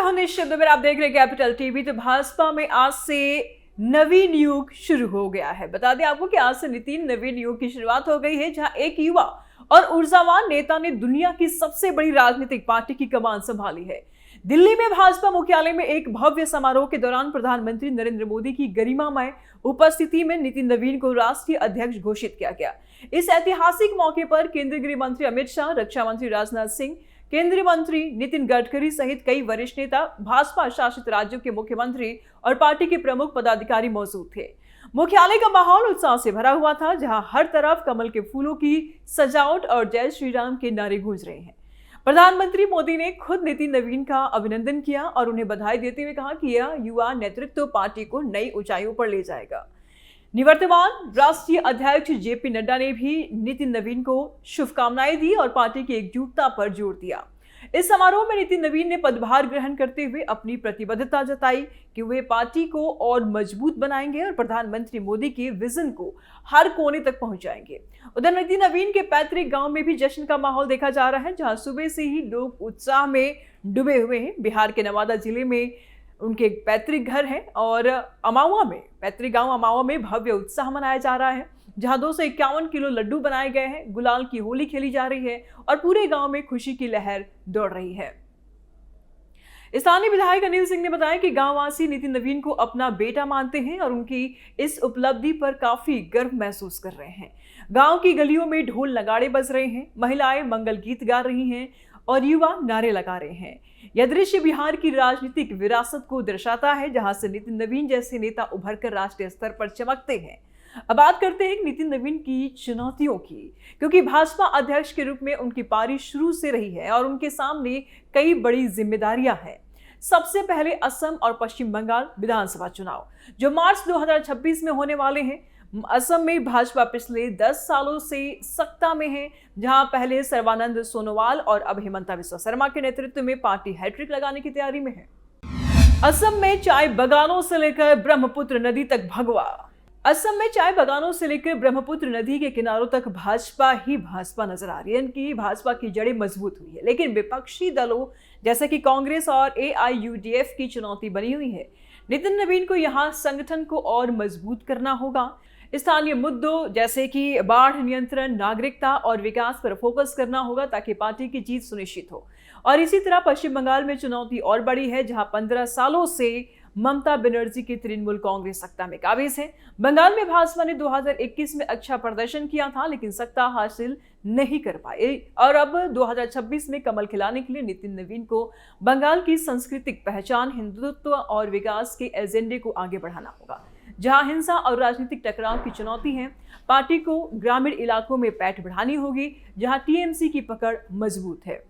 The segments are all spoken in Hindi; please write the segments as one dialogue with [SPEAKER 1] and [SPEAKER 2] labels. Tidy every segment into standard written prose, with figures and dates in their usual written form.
[SPEAKER 1] हूं निश्चित। अगर आप देख रहे हैं कैपिटल टीवी, तो भाजपा में आज से नवीन युग शुरू हो गया है। बता दें आपको कि आज से नवीन युग की शुरुआत हो गई है, जहां एक युवा और ऊर्जावान नेता ने दुनिया की सबसे बड़ी राजनीतिक पार्टी की कमान संभाली है। दिल्ली में भाजपा मुख्यालय में एक भव्य समारोह के दौरान प्रधानमंत्री नरेंद्र मोदी की गरिमामय उपस्थिति में नितिन नवीन को राष्ट्रीय अध्यक्ष घोषित किया गया। इस ऐतिहासिक मौके पर केंद्रीय गृह मंत्री अमित शाह, रक्षा मंत्री राजनाथ सिंह, केंद्रीय मंत्री नितिन गडकरी सहित कई वरिष्ठ नेता, भाजपा शासित राज्यों के मुख्यमंत्री और पार्टी के प्रमुख पदाधिकारी मौजूद थे। मुख्यालय का माहौल उत्साह से भरा हुआ था, जहां हर तरफ कमल के फूलों की सजावट और जय श्री राम के नारे गूंज रहे हैं। प्रधानमंत्री मोदी ने खुद नितिन नवीन का अभिनंदन किया और उन्हें बधाई देते हुए कहा कि यह युवा नेतृत्व पार्टी को नई ऊंचाइयों पर ले जाएगा। निवर्तमान राष्ट्रीय अध्यक्ष जेपी नड्डा ने भी नितिन नवीन को शुभकामनाएं दी और पार्टी की एकजुटता पर जोर दिया। इस समारोह में नितिन नवीन ने पदभार ग्रहण करते हुए अपनी प्रतिबद्धता जताई कि वे पार्टी को और मजबूत बनाएंगे और प्रधानमंत्री मोदी के विजन को हर कोने तक पहुंचाएंगे। उधर नितिन नवीन के पैतृक गांव में भी जश्न का माहौल देखा जा रहा है, जहां सुबह से ही लोग उत्साह में डूबे हुए हैं। बिहार के नवादा जिले में उनके पैतृक घर है और अमावा में, पैतृक गांव अमावा में भव्य उत्साह मनाया जा रहा है, जहां 251 किलो लड्डू बनाए गए हैं, गुलाल की होली खेली जा रही है और पूरे गांव में खुशी की लहर दौड़ रही है। स्थानीय विधायक अनिल सिंह ने बताया कि गांववासी नितिन नवीन को अपना बेटा मानते हैं और उनकी इस उपलब्धि पर काफी गर्व महसूस कर रहे हैं। गांव की गलियों में ढोल नगाड़े बज रहे हैं, महिलाएं मंगल गीत गा रही हैं और युवा नारे लगा रहे हैं। यह दृश्य बिहार की राजनीतिक विरासत को दर्शाता है, जहां से नितिन नवीन जैसे नेता उभरकर राष्ट्रीय स्तर पर चमकते हैं। अब बात करते हैं नितिन नवीन की चुनौतियों की, क्योंकि भाजपा अध्यक्ष के रूप में उनकी पारी शुरू से रही है और उनके सामने कई बड़ी जिम्मेदारियां हैं। सबसे पहले असम और पश्चिम बंगाल विधानसभा चुनाव, जो मार्च 2026 में होने वाले हैं। असम में भाजपा पिछले 10 सालों से सत्ता में है, जहां पहले सर्बानंद सोनोवाल और अब हिमंता बिस्वा शर्मा के नेतृत्व में पार्टी हैट्रिक लगाने की तैयारी में है। असम में चाय बागानों से लेकर ब्रह्मपुत्र नदी तक भगवा। असम में चाय बागानों से लेकर ब्रह्मपुत्र नदी के किनारों तक भाजपा ही भाजपा नजर आ रही है। इनकी भाजपा की जड़ें मजबूत हुई है, लेकिन विपक्षी दलों जैसे कि कांग्रेस और AIUDF की चुनौती बनी हुई है। नितिन नवीन को यहाँ संगठन को और मजबूत करना होगा। स्थानीय मुद्दों जैसे कि बाढ़ नियंत्रण, नागरिकता और विकास पर फोकस करना होगा ताकि पार्टी की जीत सुनिश्चित हो। और इसी तरह पश्चिम बंगाल में चुनौती और बड़ी है, जहां 15 सालों से ममता बनर्जी की तृणमूल कांग्रेस सत्ता में काबिज है। बंगाल में भाजपा ने 2021 में अच्छा प्रदर्शन किया था, लेकिन सत्ता हासिल नहीं कर पाए और अब 2026 में कमल खिलाने के लिए नितिन नवीन को बंगाल की सांस्कृतिक पहचान, हिंदुत्व और विकास के एजेंडे को आगे बढ़ाना होगा। जहां हिंसा और राजनीतिक टकराव की चुनौती है, पार्टी को ग्रामीण इलाकों में पैठ बढ़ानी होगी, जहां TMC की पकड़ मजबूत है।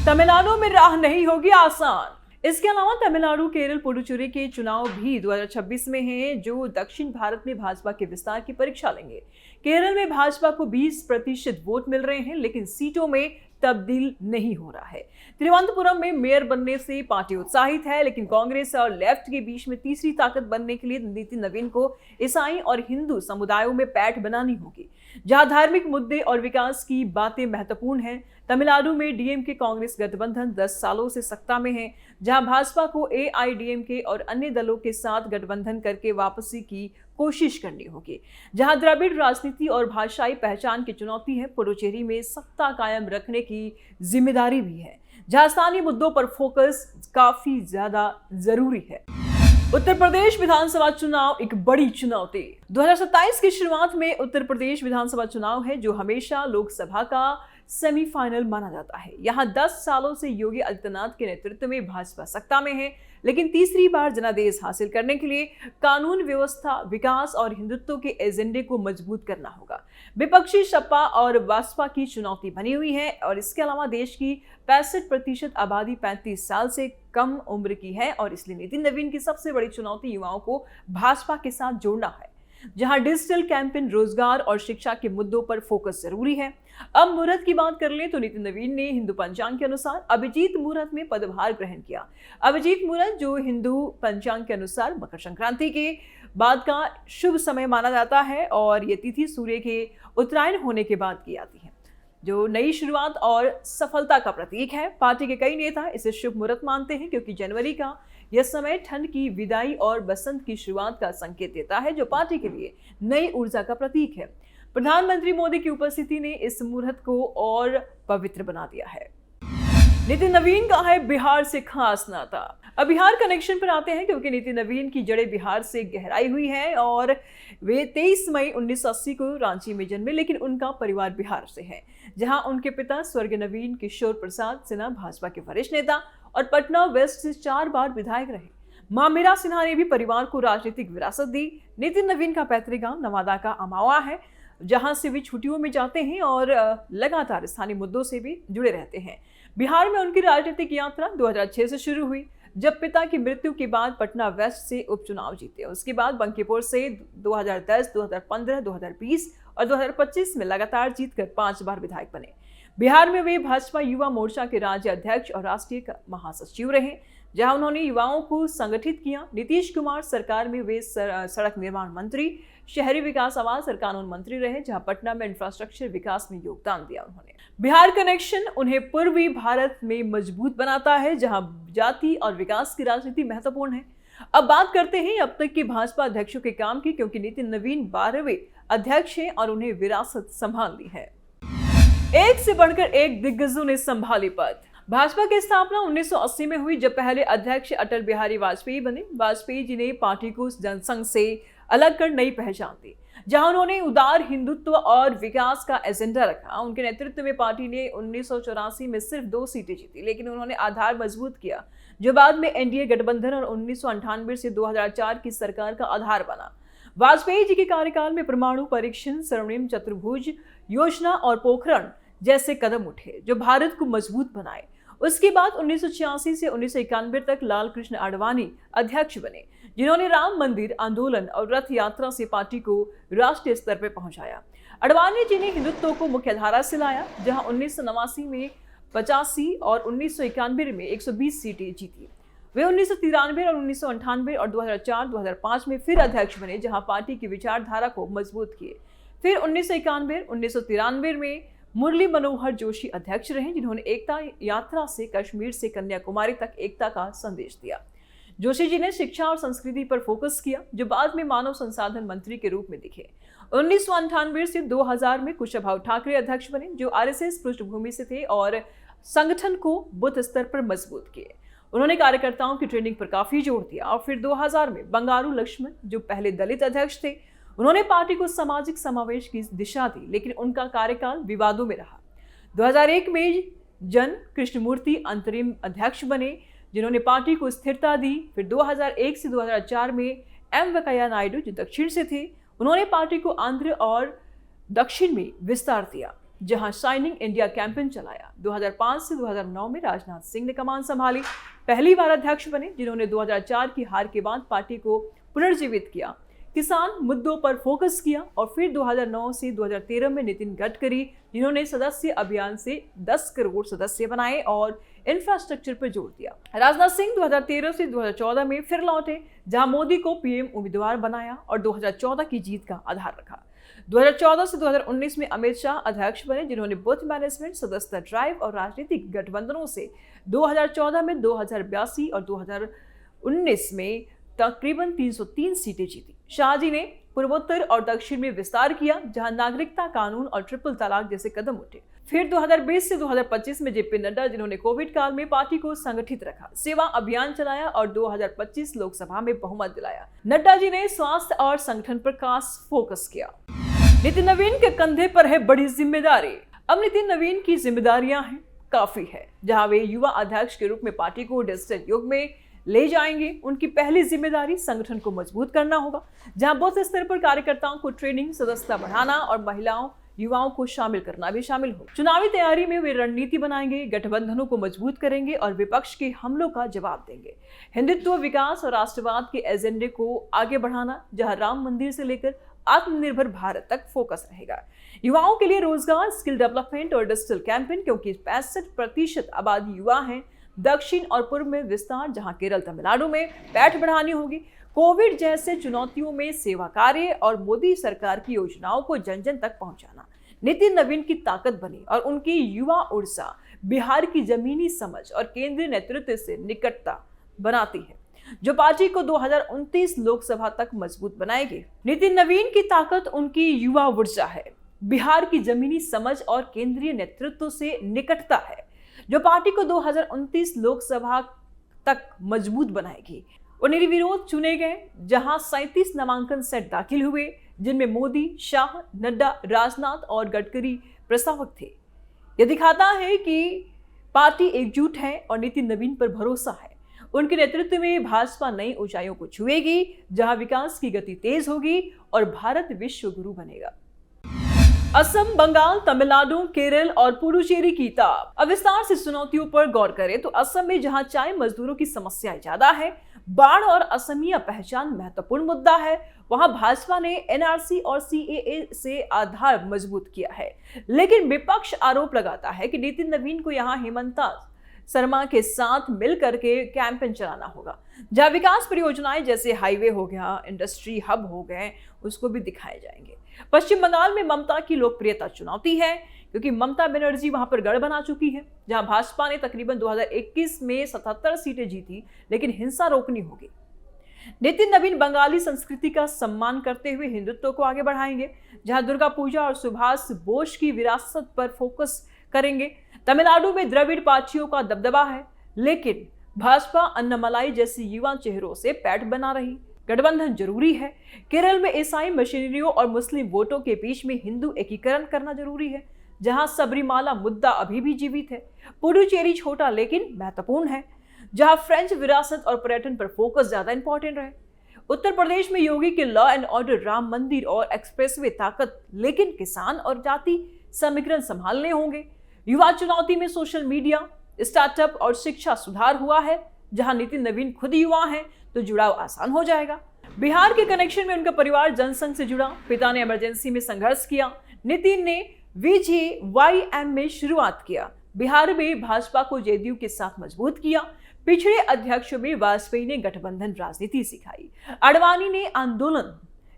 [SPEAKER 1] तमिलनाडु में राह नहीं होगी आसान। इसके अलावा तमिलनाडु, केरल, पुडुचेरी के चुनाव भी 2026 में हैं, जो दक्षिण भारत में भाजपा के विस्तार की परीक्षा लेंगे। केरल में भाजपा को 20% वोट मिल रहे हैं, लेकिन सीटों में तब्दील नहीं हो रहा है। तिरुवनंतपुरम में मेयर बनने से पार्टी उत्साहित है, लेकिन कांग्रेस और लेफ्ट के बीच में तीसरी ताकत बनने के लिए नितिन नवीन को ईसाई और हिंदू समुदायों में पैठ बनानी होगी, जहां धार्मिक मुद्दे और विकास की बातें महत्वपूर्ण हैं। तमिलनाडु में DMK कांग्रेस गठबंधन 10 सालों से सत्ता में है, जहां भाजपा को AIDMK और अन्य दलों के साथ गठबंधन करके वापसी की कोशिश करनी होगी। जहां द्रविड़ राजनीति और भाषाई पहचान की चुनौती है, पुडुचेरी में सत्ता कायम रखने की जिम्मेदारी भी है, जहां स्थानीय मुद्दों पर फोकस काफी ज्यादा जरूरी है। उत्तर प्रदेश विधानसभा चुनाव एक बड़ी चुनौती। 2027 की शुरुआत में उत्तर प्रदेश विधानसभा चुनाव है, जो हमेशा लोकसभा का सेमीफाइनल माना जाता है। यहाँ 10 सालों से योगी आदित्यनाथ के नेतृत्व में भाजपा सत्ता में है, लेकिन तीसरी बार जनादेश हासिल करने के लिए कानून व्यवस्था, विकास और हिंदुत्व के एजेंडे को मजबूत करना होगा। विपक्षी सपा और बसपा की चुनौती बनी हुई है और इसके अलावा देश की 65% आबादी 35 साल से कम उम्र की है और इसलिए नितिन नवीन की सबसे बड़ी चुनौती युवाओं को भाजपा के साथ जोड़ना है, जहां डिजिटल कैंपेन, रोजगार और शिक्षा के मुद्दों पर फोकस जरूरी है। अब मुहूर्त की बात कर लें तो नितिन नवीन ने हिंदू पंचांग के अनुसार अभिजीत मुहूर्त में पदभार ग्रहण किया। अभिजीत मुहूर्त जो हिंदू पंचांग के अनुसार मकर संक्रांति के बाद का शुभ समय माना जाता है और ये तिथि सूर्य के उत्तरायण होने के बाद की जाती है। जो नई शुरुआत और सफलता का प्रतीक है। पार्टी के कई नेता इसे शुभ मुहूर्त मानते हैं क्योंकि जनवरी का यह समय ठंड की विदाई और बसंत की शुरुआत का संकेत देता है, जो पार्टी के लिए नई ऊर्जा का प्रतीक है। प्रधानमंत्री मोदी की उपस्थिति ने इस मुहूर्त को और पवित्र बना दिया है। नितिन नवीन का है बिहार से खास नाता। अब बिहार कनेक्शन पर आते हैं क्योंकि नितिन नवीन की जड़ें बिहार से गहराई हुई हैं और वे 23 मई 1980 को रांची में जन्मे, लेकिन उनका परिवार बिहार से है, जहां उनके पिता स्वर्गीय नवीन किशोर प्रसाद सिन्हा भाजपा के वरिष्ठ नेता और पटना वेस्ट से 4 बार विधायक रहे। मां मीरा सिन्हा ने भी परिवार को राजनीतिक विरासत दी। नितिन नवीन का पैतृक गांव नवादा का अमावा है, जहां से वे छुट्टियों में जाते हैं और लगातार स्थानीय मुद्दों से भी जुड़े रहते हैं। बिहार में उनकी राजनीतिक यात्रा 2006 से शुरू हुई, जब पिता की मृत्यु के बाद पटना वेस्ट से उपचुनाव जीते। उसके बाद बंकीपुर से 2010, 2015, 2020 और 2025 में लगातार जीतकर 5 बार विधायक बने। बिहार में वे भाजपा युवा मोर्चा के राज्य अध्यक्ष और राष्ट्रीय महासचिव रहे, जहां उन्होंने युवाओं को संगठित किया। नीतीश कुमार सरकार में वे सड़क निर्माण मंत्री, शहरी विकास, आवास और कानून मंत्री रहे, जहां पटना में इंफ्रास्ट्रक्चर विकास में योगदान दिया उन्होंने। बिहार कनेक्शन उन्हें पूर्वी भारत में मजबूत बनाता है, जहां जाति और विकास की राजनीति महत्वपूर्ण है। अब बात करते हैं अब तक के भाजपा अध्यक्षों के काम की, क्योंकि नितिन नवीन 12वें अध्यक्ष हैं और उन्हें विरासत संभाल ली है। एक से बढ़कर एक दिग्गजों ने संभाली पद। भाजपा की स्थापना 1980 में हुई, जब पहले अध्यक्ष अटल बिहारी वाजपेयी बने। वाजपेयी जी ने पार्टी को जनसंघ से अलग कर नई पहचान दी, जहां उन्होंने उदार हिंदुत्व और विकास का एजेंडा रखा। उनके नेतृत्व में पार्टी ने 1984 में सिर्फ 2 सीटें जीती, लेकिन उन्होंने आधार मजबूत किया, जो बाद में एनडीए गठबंधन और 1998 से 2004 की सरकार का आधार बना। वाजपेयी जी के कार्यकाल में परमाणु परीक्षण, स्वर्णिम चतुर्भुज योजना और पोखरण जैसे कदम उठे, जो भारत को मजबूत बनाए। उसके बाद 1986 से 1991 तक लाल कृष्ण आडवाणी अध्यक्ष बने, जिन्होंने राम मंदिर आंदोलन और रथ यात्रा से पार्टी को राष्ट्रीय स्तर पर पहुंचाया। आडवाणी जी ने हिंदुत्व को मुख्यधारा से लाया, जहां 1989 में 85 और 1991 में 120 सीटें जीती। वे 1993 और 1998 और 2004-2005 में फिर अध्यक्ष बने, जहां पार्टी की विचारधारा को मजबूत किए। फिर 1991-1993 में मुरली मनोहर जोशी अध्यक्ष रहे, जिन्होंने एकता यात्रा से कश्मीर से कन्याकुमारी तक एकता का संदेश दिया। जोशी जी ने शिक्षा और संस्कृति पर फोकस किया, जो बाद में मानव संसाधन मंत्री के रूप में दिखे। 1998 से 2000 में कुशाभाऊ ठाकरे अध्यक्ष बने, जो आरएसएस पृष्ठभूमि से थे और संगठन को बूथ स्तर पर मजबूत किए। उन्होंने कार्यकर्ताओं की ट्रेनिंग पर काफी जोर दिया। और फिर 2000 में बंगारू लक्ष्मण, जो पहले दलित अध्यक्ष थे, उन्होंने पार्टी को सामाजिक समावेश की दिशा दी, लेकिन उनका कार्यकाल विवादों में रहा। 2001 में जन कृष्णमूर्ति अंतरिम अध्यक्ष बने, जिन्होंने पार्टी को स्थिरता दी। फिर 2001 से 2004 में एम वेंकैया नायडू, जो दक्षिण से थे, उन्होंने पार्टी को आंध्र और दक्षिण में विस्तार दिया, जहां शाइनिंग इंडिया कैंपेन चलाया। 2005 से 2009 में राजनाथ सिंह ने कमान संभाली, पहली बार अध्यक्ष बने, जिन्होंने 2004 की हार के बाद पार्टी को पुनर्जीवित किया, किसान मुद्दों पर फोकस किया। और फिर 2009 से 2013 में नितिन गडकरी, जिन्होंने सदस्य अभियान से 10 करोड़ सदस्य बनाए और इंफ्रास्ट्रक्चर पर जोर दिया। राजनाथ सिंह 2013 से 2014 में फिर लौटे, जहां मोदी को पीएम उम्मीदवार बनाया और 2014 की जीत का आधार रखा। 2014 से 2019 में अमित शाह अध्यक्ष बने, जिन्होंने बूथ मैनेजमेंट, सदस्यता ड्राइव और राजनीतिक गठबंधनों से 2014 में 2082 और 2019 में तकरीबन 303 सीटें जीती। शाह जी ने पूर्वोत्तर और दक्षिण में विस्तार किया, जहां नागरिकता कानून और ट्रिपल तलाक जैसे कदम उठे। फिर 2020 से 2025 में जेपी नड्डा, जिन्होंने कोविड काल में पार्टी को संगठित रखा, सेवा अभियान चलाया और 2025 लोकसभा में बहुमत दिलाया। नड्डा जी ने स्वास्थ्य और संगठन पर खास फोकस किया। नितिन नवीन के कंधे पर है बड़ी जिम्मेदारी। अब नितिन नवीन की जिम्मेदारियां हैं काफी है, जहां वे युवा अध्यक्ष के रूप में पार्टी को डिजिटल युग में ले जाएंगे। उनकी पहली जिम्मेदारी संगठन को मजबूत करना होगा, जहां बूथ स्तर पर कार्यकर्ताओं को ट्रेनिंग, सदस्यता बढ़ाना और महिलाओं, युवाओं को शामिल करना भी शामिल हो। चुनावी तैयारी में वे रणनीति बनाएंगे, गठबंधनों को मजबूत करेंगे और विपक्ष के हमलों का जवाब देंगे। हिंदुत्व, विकास और राष्ट्रवाद के एजेंडे को आगे बढ़ाना, जहां राम मंदिर से लेकर आत्मनिर्भर भारत तक फोकस रहेगा। युवाओं के लिए रोजगार, स्किल डेवलपमेंट और डिजिटल कैंपेन, क्योंकि 65% आबादी युवा हैं। दक्षिण और पूर्व में विस्तार, जहां केरल, तमिलनाडु में पैठ बढ़ानी होगी। कोविड जैसे चुनौतियों में सेवा कार्य और मोदी सरकार की योजनाओं को जन जन तक पहुंचाना। नितिन नवीन की ताकत बनी और उनकी युवा ऊर्जा बिहार की जमीनी समझ और केंद्रीय नेतृत्व से निकटता बनाती है, जो पार्टी को 2029 लोकसभा तक मजबूत बनाएगी। नितिन नवीन की ताकत उनकी युवा ऊर्जा है, बिहार की जमीनी समझ और केंद्रीय नेतृत्व से निकटता है, जो पार्टी को 2029 लोकसभा तक मजबूत बनाएगी। वो निर्विरोध चुने गए, जहां 37 नामांकन सेट दाखिल हुए, जिनमें मोदी, शाह, नड्डा, राजनाथ और गडकरी प्रस्तावक थे। यह दिखाता है कि पार्टी एकजुट है और नितिन नवीन पर भरोसा है। उनके नेतृत्व में भाजपा नई ऊंचाइयों को छुएगी, जहां विकास की गति तेज होगी और भारत विश्व गुरु बनेगा। असम, बंगाल, तमिलनाडु, केरल और पुडुचेरी की ताप। अब विस्तार से चुनौतियों पर गौर करें तो असम में जहां चाय मजदूरों की समस्याएं ज्यादा है, बाढ़ और असमिया पहचान महत्वपूर्ण मुद्दा है, वहां भाजपा ने एनआरसी और सीएए से आधार मजबूत किया है। लेकिन विपक्ष आरोप लगाता है कि नितिन नवीन को यहां हेमंता शर्मा के साथ मिलकर के कैंपेन चलाना होगा, जहां विकास परियोजनाएं जैसे हाईवे हो गया, इंडस्ट्री हब हो गए, उसको भी दिखाए जाएंगे। पश्चिम बंगाल में ममता की लोकप्रियता चुनौती है, क्योंकि ममता बनर्जी वहां पर गढ़ बना चुकी है, जहां भाजपा ने तकरीबन 2021 में 77 सीटें जीती, लेकिन हिंसा रोकनी होगी। नितिन नवीन बंगाली संस्कृति का सम्मान करते हुए हिंदुत्व को आगे बढ़ाएंगे, जहां दुर्गा पूजा और सुभाष बोस की विरासत पर फोकस करेंगे। तमिलनाडु में द्रविड़ पार्टियों का दबदबा है, लेकिन भाजपा अन्नामलाई जैसी युवा चेहरों से पैठ बना रही। गठबंधन जरूरी है। केरल में ईसाई मशीनरियों और मुस्लिम वोटों के बीच में हिंदू एकीकरण करना जरूरी है, जहां सबरीमाला मुद्दा अभी भी जीवित है। पुडुचेरी छोटा लेकिन महत्वपूर्ण है, जहां फ्रेंच विरासत और पर्यटन पर फोकस ज्यादा इंपॉर्टेंट रहे। उत्तर प्रदेश में योगी के लॉ एंड ऑर्डर, राम मंदिर और एक्सप्रेसवे ताकत, लेकिन किसान और जाति समीकरण संभालने होंगे। युवा चुनौती में सोशल मीडिया, स्टार्टअप और शिक्षा सुधार हुआ है, जहां नितिन नवीन खुद युवा हैं तो जुड़ाव आसान हो जाएगा। बिहार के कनेक्शन में उनका परिवार जनसंघ से जुड़ा, पिता ने इमरजेंसी में संघर्ष किया, नितिन ने VJYM में शुरुआत किया। बिहार में भाजपा को जेडीयू के साथ मजबूत किया। पिछड़े अध्यक्षों में वाजपेयी ने गठबंधन राजनीति सिखाई, आडवाणी ने आंदोलन,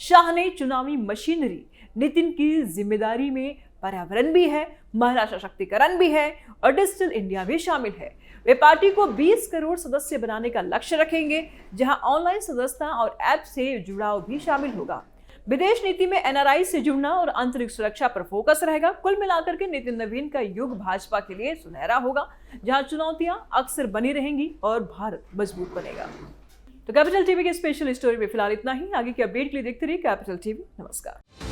[SPEAKER 1] शाह ने चुनावी मशीनरी, नितिन की जिम्मेदारी में पर्यावरण भी है, महिला सशक्तिकरण भी है और डिजिटल इंडिया भी शामिल है। वे पार्टी को 20 करोड़ सदस्य बनाने का लक्ष्य रखेंगे, जहां ऑनलाइन सदस्यता और ऐप से जुड़ाव भी शामिल होगा। विदेश नीति में एनआरआई से जुड़ना और आंतरिक सुरक्षा पर फोकस रहेगा। कुल मिलाकर के नितिन नवीन का युग भाजपा के लिए सुनहरा होगा, जहां चुनौतियां अक्सर बनी रहेंगी और भारत मजबूत बनेगा। तो कैपिटल टीवी के स्पेशल स्टोरी में फिलहाल इतना ही। आगे की अपडेट के लिए देखते रहिए कैपिटल टीवी। नमस्कार।